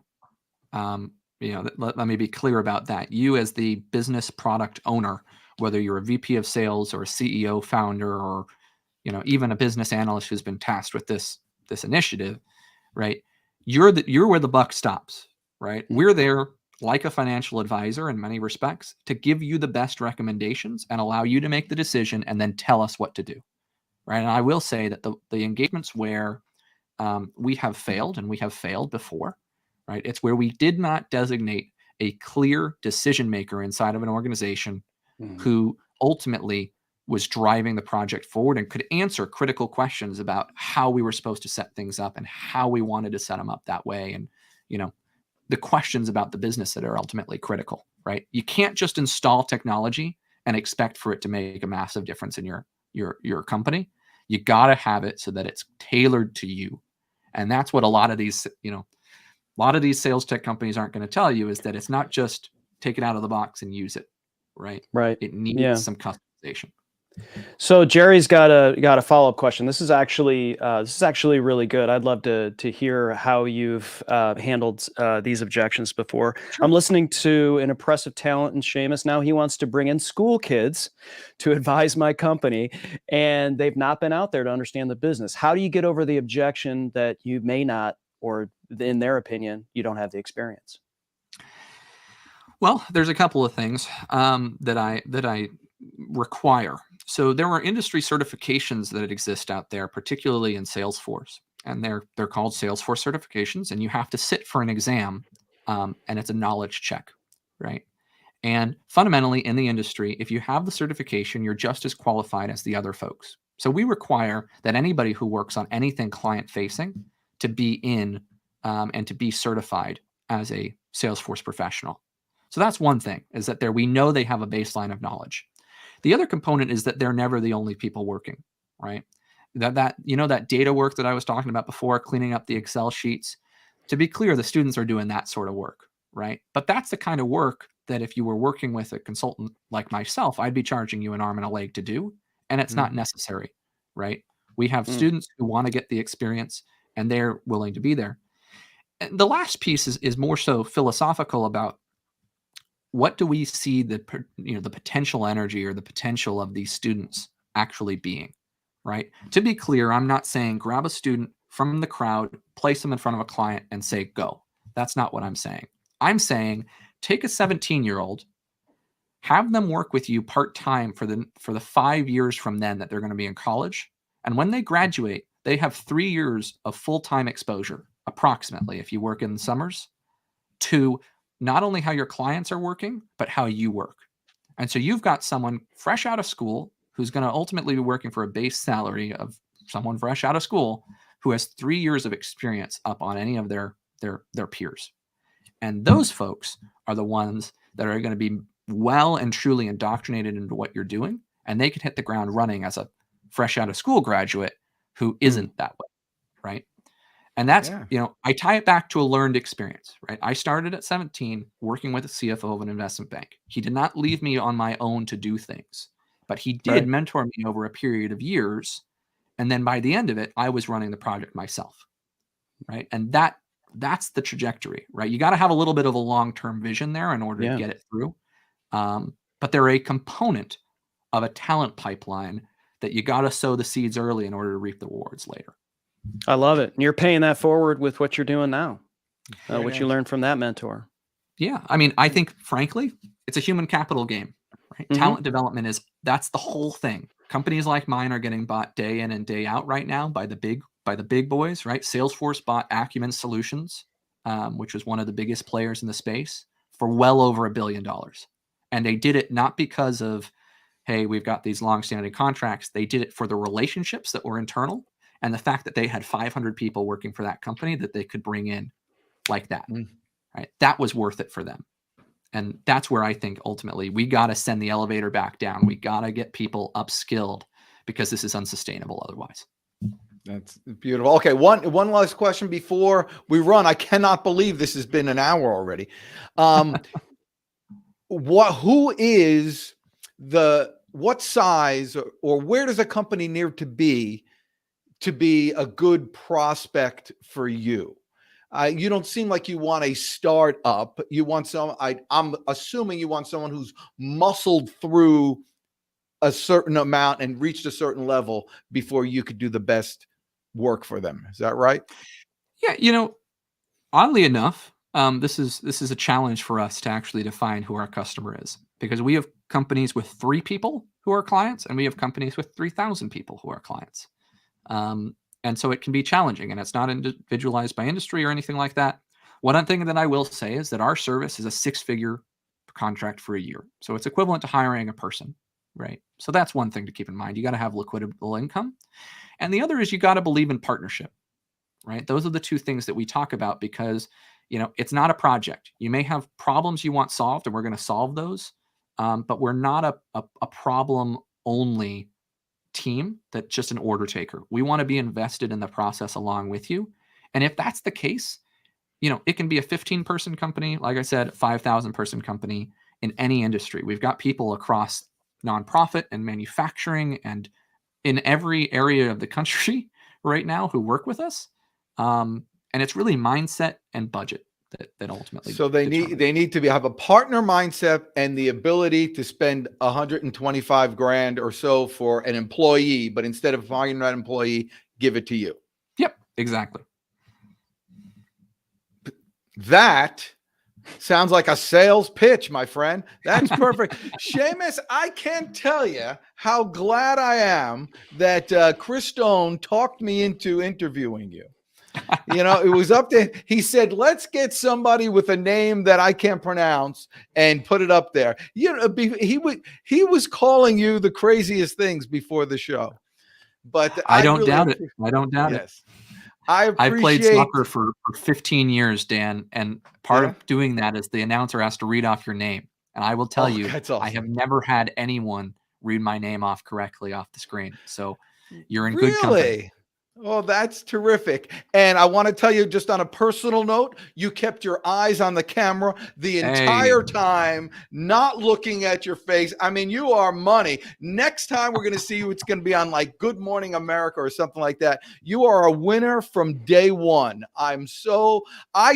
Let me be clear about that. You, as the business product owner, whether you're a VP of sales or a CEO, founder, or even a business analyst who's been tasked with this initiative, right? You're where the buck stops, right? We're there like a financial advisor in many respects to give you the best recommendations and allow you to make the decision and then tell us what to do, right? And I will say that the engagements where we have failed, and we have failed before, right? It's where we did not designate a clear decision maker inside of an organization who ultimately was driving the project forward and could answer critical questions about how we were supposed to set things up and how we wanted to set them up that way. And, the questions about the business that are ultimately critical, right? You can't just install technology and expect for it to make a massive difference in your company. You got to have it so that it's tailored to you. And that's what a lot of these sales tech companies aren't going to tell you, is that it's not just take it out of the box and use it, right? Right. It needs some customization. So Jerry's got a follow-up question. This is actually really good. I'd love to hear how you've handled these objections before. Sure. I'm listening to an impressive talent in Seamus. Now he wants to bring in school kids to advise my company, and they've not been out there to understand the business. How do you get over the objection that you may not, or in their opinion, you don't have the experience? Well, there's a couple of things that I require. So there are industry certifications that exist out there, particularly in Salesforce, and they're called Salesforce certifications, and you have to sit for an exam, and it's a knowledge check, right? And fundamentally in the industry, if you have the certification, you're just as qualified as the other folks. So we require that anybody who works on anything client-facing to be in and to be certified as a Salesforce professional. So that's one thing, is that we know they have a baseline of knowledge. The other component is that they're never the only people working, right? That data work that I was talking about before, cleaning up the Excel sheets. To be clear, the students are doing that sort of work, right? But that's the kind of work that if you were working with a consultant like myself, I'd be charging you an arm and a leg to do, and it's not necessary, right? We have students who want to get the experience, and they're willing to be there. And the last piece is more so philosophical about what do we see the potential energy or the potential of these students actually being, right? To be clear, I'm not saying grab a student from the crowd, place them in front of a client and say, go. That's not what I'm saying. I'm saying take a 17-year-old, have them work with you part-time for the 5 years from then that they're going to be in college. And when they graduate, they have 3 years of full-time exposure, approximately, if you work in the summers, to not only how your clients are working, but how you work. And so you've got someone fresh out of school who's going to ultimately be working for a base salary of someone fresh out of school who has 3 years of experience up on any of their peers. And those folks are the ones that are going to be well and truly indoctrinated into what you're doing. And they can hit the ground running as a fresh out of school graduate who isn't that way, right? And that's, I tie it back to a learned experience, right? I started at 17 working with a CFO of an investment bank. He did not leave me on my own to do things, but he did mentor me over a period of years. And then by the end of it, I was running the project myself, right? And that's the trajectory, right? You got to have a little bit of a long-term vision there in order to get it through. But they're a component of a talent pipeline that you got to sow the seeds early in order to reap the rewards later. I love it. And you're paying that forward with what you're doing now, what you learned from that mentor. Yeah. I mean, I think, frankly, it's a human capital game, right? Talent development that's the whole thing. Companies like mine are getting bought day in and day out right now by the big boys, right? Salesforce bought Acumen Solutions, which was one of the biggest players in the space, for well over $1 billion. And they did it not because of, hey, we've got these long-standing contracts. They did it for the relationships that were internal and the fact that they had 500 people working for that company that they could bring in like that, right? That was worth it for them. And that's where I think ultimately we got to send the elevator back down. We got to get people upskilled because this is unsustainable otherwise. That's beautiful. Okay, one last question before we run. I cannot believe this has been an hour already. What size or where does a company need to be a good prospect for you? You don't seem like you want a startup. You want I'm assuming you want someone who's muscled through a certain amount and reached a certain level before you could do the best work for them. Is that right? Yeah. Oddly enough, this is a challenge for us to actually define who our customer is, because we have companies with 3 people who are clients and we have companies with 3,000 people who are clients. And so it can be challenging, and it's not individualized by industry or anything like that. One thing that I will say is that our service is a 6-figure contract for a year. So it's equivalent to hiring a person, right? So that's one thing to keep in mind. You got to have liquidable income. And the other is you got to believe in partnership, right? Those are the 2 things that we talk about because, it's not a project. You may have problems you want solved, and we're going to solve those. But we're not a problem only team that's just an order taker. We want to be invested in the process along with you. And if that's the case, it can be a 15-person company, like I said, 5,000-person company in any industry. We've got people across nonprofit and manufacturing and in every area of the country right now who work with us. And it's really mindset and budget that ultimately. So they need to have a partner mindset and the ability to spend $125,000 or so for an employee, but instead of hiring that employee, give it to you. Yep, exactly. That sounds like a sales pitch, my friend. That's perfect. Seamus, I can't tell you how glad I am that Chris Stone talked me into interviewing you. It was up to, he said, let's get somebody with a name that I can't pronounce and put it up there. He was calling you the craziest things before the show, but I don't doubt it. I don't doubt it. I've played soccer for 15 years, Dan, and part of doing that is the announcer has to read off your name. And I will tell you, awesome. I have never had anyone read my name off correctly off the screen. So you're in good company. Oh, that's terrific. And I want to tell you, just on a personal note, you kept your eyes on the camera the entire time, not looking at your face. I mean, you are money. Next time we're going to see you, it's going to be on like Good Morning America or something like that. You are a winner from day one. I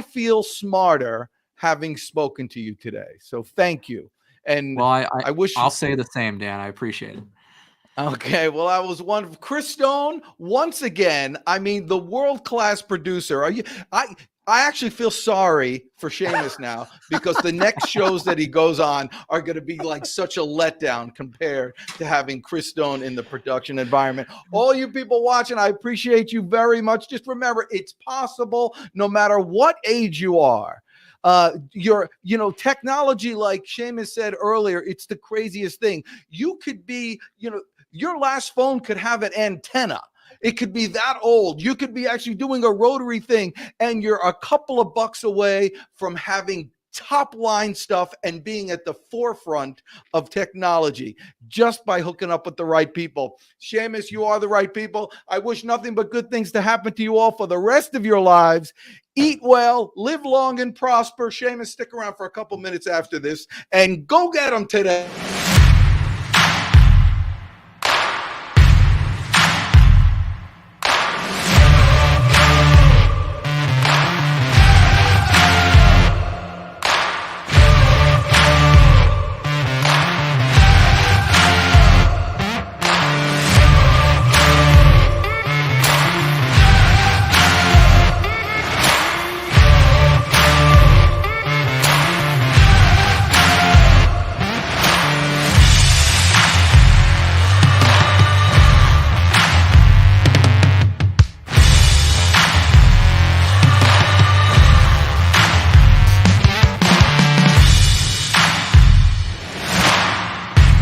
feel smarter having spoken to you today. So thank you. And well, I wish I'll say the same, Dan. I appreciate it. Okay, well, I was one of Chris Stone once again. I mean, the world-class producer. I actually feel sorry for Seamus now, because the next shows that he goes on are going to be like such a letdown compared to having Chris Stone in the production environment. All you people watching, I appreciate you very much. Just remember, it's possible no matter what age you are. Technology, like Seamus said earlier, it's the craziest thing. You could be, your last phone could have an antenna. It could be that old. You could be actually doing a rotary thing, and you're a couple of bucks away from having top line stuff and being at the forefront of technology just by hooking up with the right people. Seamus, you are the right people. I wish nothing but good things to happen to you all for the rest of your lives. Eat well, live long, and prosper. Seamus, stick around for a couple minutes after this and go get them today.